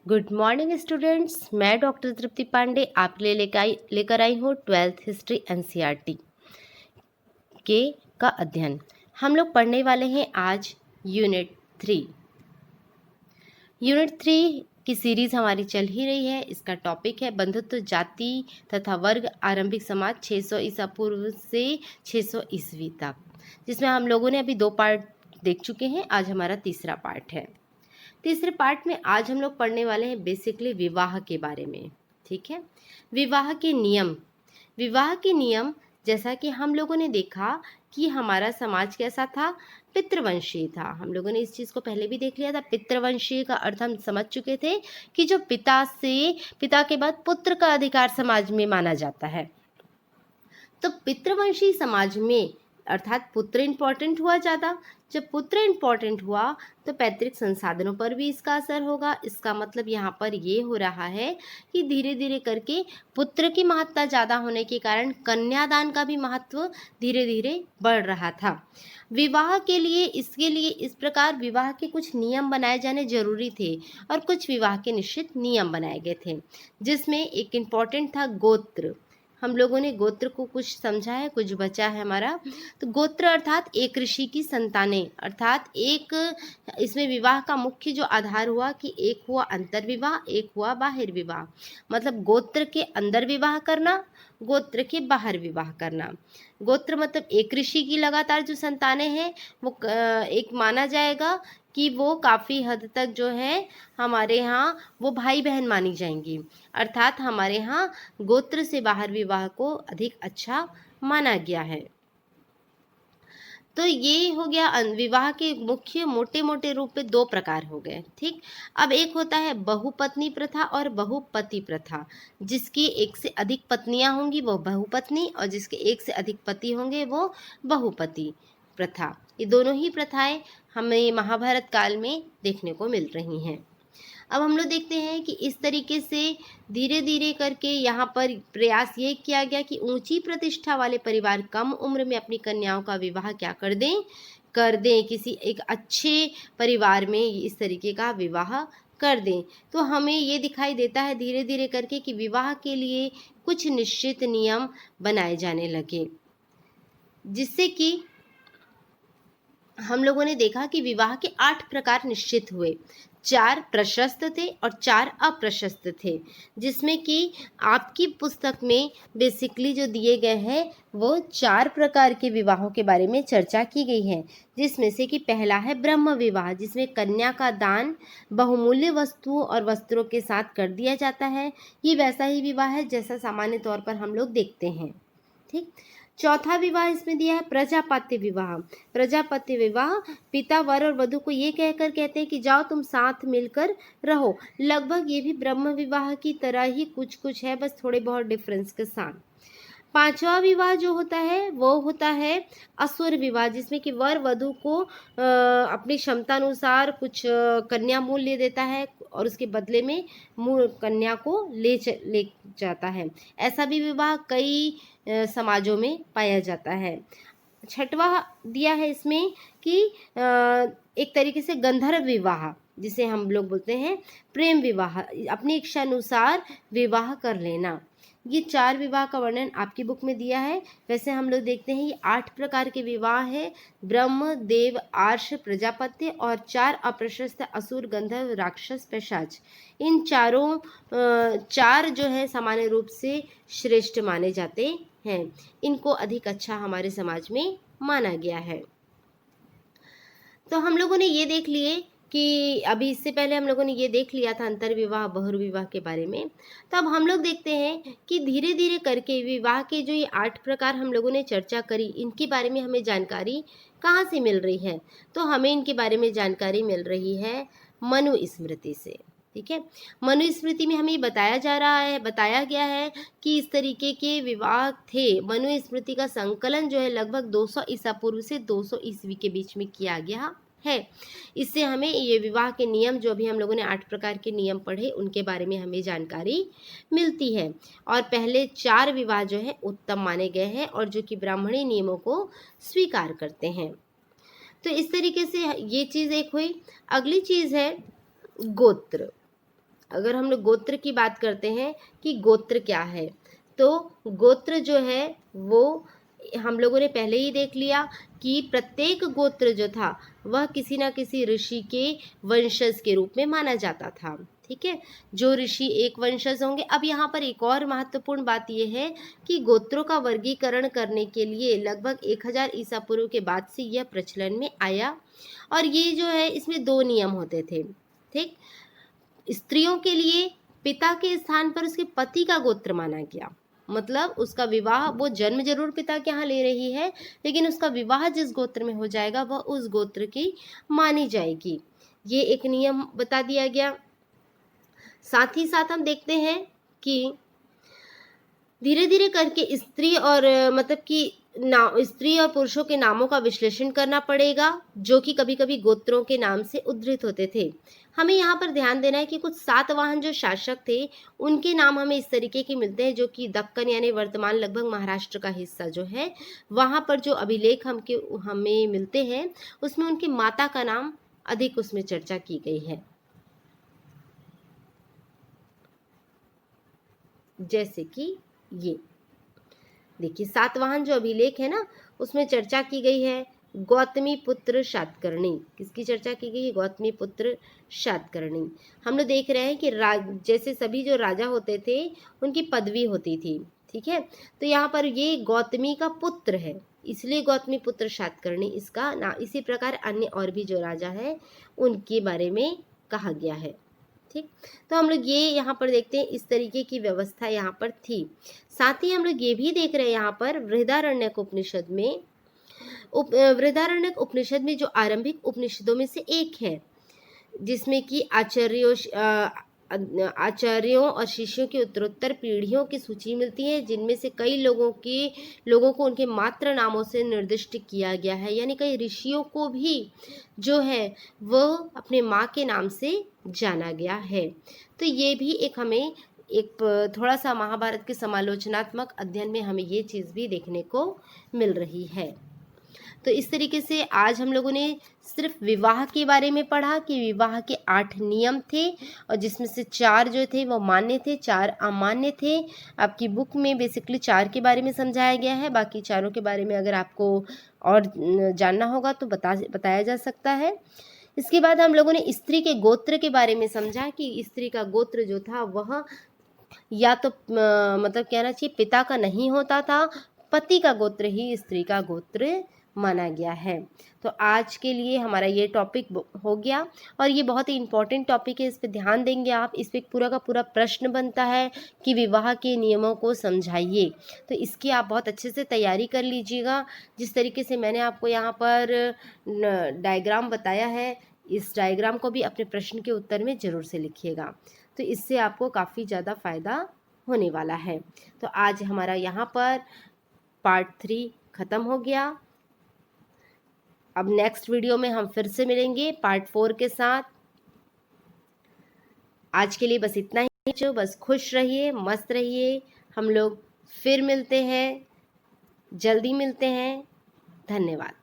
Good morning students. मैं doctor तृप्ति पांडे आपके लिए लेकर आई हूँ 12th हिस्ट्री एनसीईआरटी के का अध्ययन। हम लोग पढ़ने वाले हैं आज यूनिट 3। यूनिट 3 की सीरीज हमारी चल ही रही है। इसका टॉपिक है बंधुत्व, जाति तथा वर्ग, आरंभिक समाज 600 ईसा पूर्व से 600 ईस्वी तक, जिसमें हम लोगों ने अभी 2 पार्ट देख चुके हैं। आज हमारा तीसरा पार्ट है। तीसरे पार्ट में आज हम लोग पढ़ने वाले हैं बेसिकली विवाह के बारे में। ठीक है, विवाह के नियम। विवाह के नियम, जैसा कि हम लोगों ने देखा कि हमारा समाज कैसा था, पितृवंशीय था। हम लोगों ने इस चीज़ को पहले भी देख लिया था। पितृवंशीय का अर्थ हम समझ चुके थे कि जो पिता के बाद पुत्र का अधिकार समाज में माना जाता है। तो पितृवंशी समाज में अर्थात पुत्र इंपॉर्टेंट हुआ ज़्यादा। जब पुत्र इंपॉर्टेंट हुआ तो पैतृक संसाधनों पर भी इसका असर होगा। इसका मतलब यहाँ पर ये हो रहा है कि धीरे धीरे करके पुत्र की महत्ता ज़्यादा होने के कारण कन्यादान का भी महत्व धीरे धीरे बढ़ रहा था। विवाह के लिए इसके लिए इस प्रकार विवाह के कुछ नियम बनाए जाने जरूरी थे और कुछ विवाह के निश्चित नियम बनाए गए थे, जिसमें एक इम्पॉर्टेंट था गोत्र। हम लोगों ने गोत्र को कुछ समझा है, कुछ बचा है हमारा। तो गोत्र अर्थात एक ऋषि की संतानें, अर्थात एक इसमें विवाह का मुख्य जो आधार हुआ कि एक हुआ अंतर्विवाह, एक हुआ बाहिर विवाह। मतलब गोत्र के अंदर विवाह करना, गोत्र के बाहर विवाह करना। गोत्र मतलब एक ऋषि की लगातार जो संतानें हैं वो एक माना जाएगा कि वो काफ़ी हद तक जो है हमारे यहाँ वो भाई बहन मानी जाएंगी। अर्थात हमारे यहाँ गोत्र से बाहर विवाह को अधिक अच्छा माना गया है। तो ये हो गया विवाह के मुख्य मोटे मोटे रूप में 2 प्रकार हो गए। ठीक, अब एक होता है बहुपत्नी प्रथा और बहुपति प्रथा। जिसकी एक से अधिक पत्नियां होंगी वो बहुपत्नी, और जिसके एक से अधिक पति होंगे वो बहुपति प्रथा। ये दोनों ही प्रथाएं हमें महाभारत काल में देखने को मिल रही हैं। अब हम लोग देखते हैं कि इस तरीके से धीरे धीरे करके यहाँ पर प्रयास ये किया गया कि ऊंची प्रतिष्ठा वाले परिवार कम उम्र में अपनी कन्याओं का विवाह क्या कर दें किसी एक अच्छे परिवार में इस तरीके का विवाह कर दें। तो हमें ये दिखाई देता है धीरे धीरे करके कि विवाह के लिए कुछ निश्चित नियम बनाए जाने लगे, जिससे कि हम लोगों ने देखा कि विवाह के 8 प्रकार निश्चित हुए। 4 प्रशस्त थे और 4 अप्रशस्त थे, जिसमें कि आपकी पुस्तक में बेसिकली जो दिए गए हैं वो 4 प्रकार के विवाहों के बारे में चर्चा की गई है। जिसमें से कि पहला है ब्रह्म विवाह, जिसमें कन्या का दान बहुमूल्य वस्तुओं और वस्त्रों के साथ कर दिया जाता है। ये वैसा ही विवाह है जैसा सामान्य तौर पर हम लोग देखते हैं। ठीक, चौथा विवाह इसमें दिया है प्रजापत्य विवाह। प्रजापत्य विवाह पिता वर और वधू को ये कहकर कहते हैं कि जाओ तुम साथ मिलकर रहो। लगभग ये भी ब्रह्म विवाह की तरह ही कुछ है, बस थोड़े बहुत डिफरेंस के साथ। पांचवा विवाह जो होता है वो होता है असुर विवाह, जिसमें कि वर वधू को अपनी क्षमता अनुसार कुछ कन्या मूल्य देता है और उसके बदले में कन्या को ले जाता है। ऐसा भी विवाह कई समाजों में पाया जाता है। छठवा दिया है इसमें कि एक तरीके से गंधर्व विवाह, जिसे हम लोग बोलते हैं प्रेम विवाह, अपनी इच्छा अनुसार विवाह कर लेना। ये 4 विवाह का वर्णन आपकी बुक में दिया है। वैसे हम लोग देखते हैं ये 8 प्रकार के विवाह है, ब्रह्म, देव, आर्ष, प्रजापत्य और 4 अप्रशस्त असुर, गंधर्व, राक्षस, पैशाच। इन चारों 4 जो है सामान्य रूप से श्रेष्ठ माने जाते हैं। इनको अधिक अच्छा हमारे समाज में माना गया है। तो हम लोगों ने ये देख लिए कि अभी इससे पहले हम लोगों ने ये देख लिया था अंतर्विवाह बहुविवाह के बारे में। तब हम लोग देखते हैं कि धीरे धीरे करके विवाह के जो ये 8 प्रकार हम लोगों ने चर्चा करी, इनके बारे में हमें जानकारी कहाँ से मिल रही है? तो हमें इनके बारे में जानकारी मिल रही है मनुस्मृति से। ठीक है, मनुस्मृति में हमें बताया गया है कि इस तरीके के विवाह थे। मनुस्मृति का संकलन जो है लगभग 200 ईसा पूर्व से 200 ईस्वी के बीच में किया गया है। इससे हमें ये विवाह के नियम जो भी हम लोगों ने 8 प्रकार के नियम पढ़े उनके बारे में हमें जानकारी मिलती है। और पहले 4 विवाह जो है उत्तम माने गए हैं और जो कि ब्राह्मणी नियमों को स्वीकार करते हैं। तो इस तरीके से ये चीज़ एक हुई। अगली चीज़ है गोत्र। अगर हम लोग गोत्र की बात करते हैं कि गोत्र क्या है, तो गोत्र जो है वो हम लोगों ने पहले ही देख लिया कि प्रत्येक गोत्र जो था वह किसी न किसी ऋषि के वंशज के रूप में माना जाता था। ठीक है, जो ऋषि एक वंशज होंगे। अब यहाँ पर एक और महत्वपूर्ण बात यह है कि गोत्रों का वर्गीकरण करने के लिए लगभग 1000 ईसा पूर्व के बाद से यह प्रचलन में आया, और ये जो है इसमें 2 नियम होते थे। ठीक, स्त्रियों के लिए पिता के स्थान पर उसके पति का गोत्र माना गया, मतलब उसका विवाह, वो जन्म जरूर पिता के यहाँ ले रही है, लेकिन उसका विवाह जिस गोत्र में हो जाएगा वह उस गोत्र की मानी जाएगी। ये एक नियम बता दिया गया। साथ ही साथ हम देखते हैं कि धीरे धीरे करके स्त्री और मतलब कि स्त्री और पुरुषों के नामों का विश्लेषण करना पड़ेगा, जो कि कभी कभी गोत्रों के नाम से उद्धृत होते थे। हमें यहाँ पर ध्यान देना है कि कुछ सातवाहन जो शासक थे उनके नाम हमें इस तरीके के मिलते हैं, जो कि दक्कन यानी वर्तमान लगभग महाराष्ट्र का हिस्सा जो है, वहाँ पर जो अभिलेख हमें मिलते हैं उसमें उनकी माता का नाम अधिक उसमें चर्चा की गई है। जैसे कि ये देखिए, सातवाहन जो अभिलेख है ना उसमें चर्चा की गई है गौतमी पुत्र शातकर्णी। किसकी चर्चा की गई है? गौतमी पुत्र शातकर्णी। हम लोग देख रहे हैं कि जैसे सभी जो राजा होते थे उनकी पदवी होती थी। ठीक है, तो यहाँ पर ये गौतमी का पुत्र है, इसलिए गौतमी पुत्र शातकर्णी इसका ना। इसी प्रकार अन्य और भी जो राजा है उनके बारे में कहा गया है। ठीक, तो हम लोग ये यहाँ पर देखते हैं इस तरीके की व्यवस्था यहाँ पर थी। साथ ही हम लोग ये भी देख रहे हैं यहाँ पर बृहदारण्यक उपनिषद में, बृहदारण्यक उपनिषद में जो आरंभिक उपनिषदों में से एक है, जिसमें कि आचार्यों और शिष्यों की उत्तरोत्तर पीढ़ियों की सूची मिलती है, जिनमें से कई लोगों को उनके मात्र नामों से निर्दिष्ट किया गया है, यानी कई ऋषियों को भी जो है वो अपने माँ के नाम से जाना गया है। तो ये भी एक हमें एक थोड़ा सा महाभारत के समालोचनात्मक अध्ययन में हमें ये चीज़ भी देखने को मिल रही है। तो इस तरीके से आज हम लोगों ने सिर्फ विवाह के बारे में पढ़ा कि विवाह के 8 नियम थे, और जिसमें से 4 जो थे वो मान्य थे, 4 अमान्य थे। आपकी बुक में बेसिकली 4 के बारे में समझाया गया है, बाकी चारों के बारे में अगर आपको और जानना होगा तो बताया जा सकता है। इसके बाद हम लोगों ने स्त्री के गोत्र के बारे में समझा कि स्त्री का गोत्र जो था वह या तो मतलब कहना चाहिए पिता का नहीं होता था, पति का गोत्र ही स्त्री का गोत्र माना गया है। तो आज के लिए हमारा ये टॉपिक हो गया, और ये बहुत ही इम्पोर्टेंट टॉपिक है, इस पे ध्यान देंगे आप। इस पे पूरा का पूरा प्रश्न बनता है कि विवाह के नियमों को समझाइए, तो इसकी आप बहुत अच्छे से तैयारी कर लीजिएगा। जिस तरीके से मैंने आपको यहाँ पर डायग्राम बताया है, इस डायग्राम को भी अपने प्रश्न के उत्तर में ज़रूर से लिखिएगा, तो इससे आपको काफ़ी ज़्यादा फ़ायदा होने वाला है। तो आज हमारा यहाँ पर पार्ट 3 ख़त्म हो गया। अब नेक्स्ट वीडियो में हम फिर से मिलेंगे पार्ट 4 के साथ। आज के लिए बस इतना ही, जो बस खुश रहिए, मस्त रहिए। हम लोग फिर मिलते हैं, जल्दी मिलते हैं। धन्यवाद।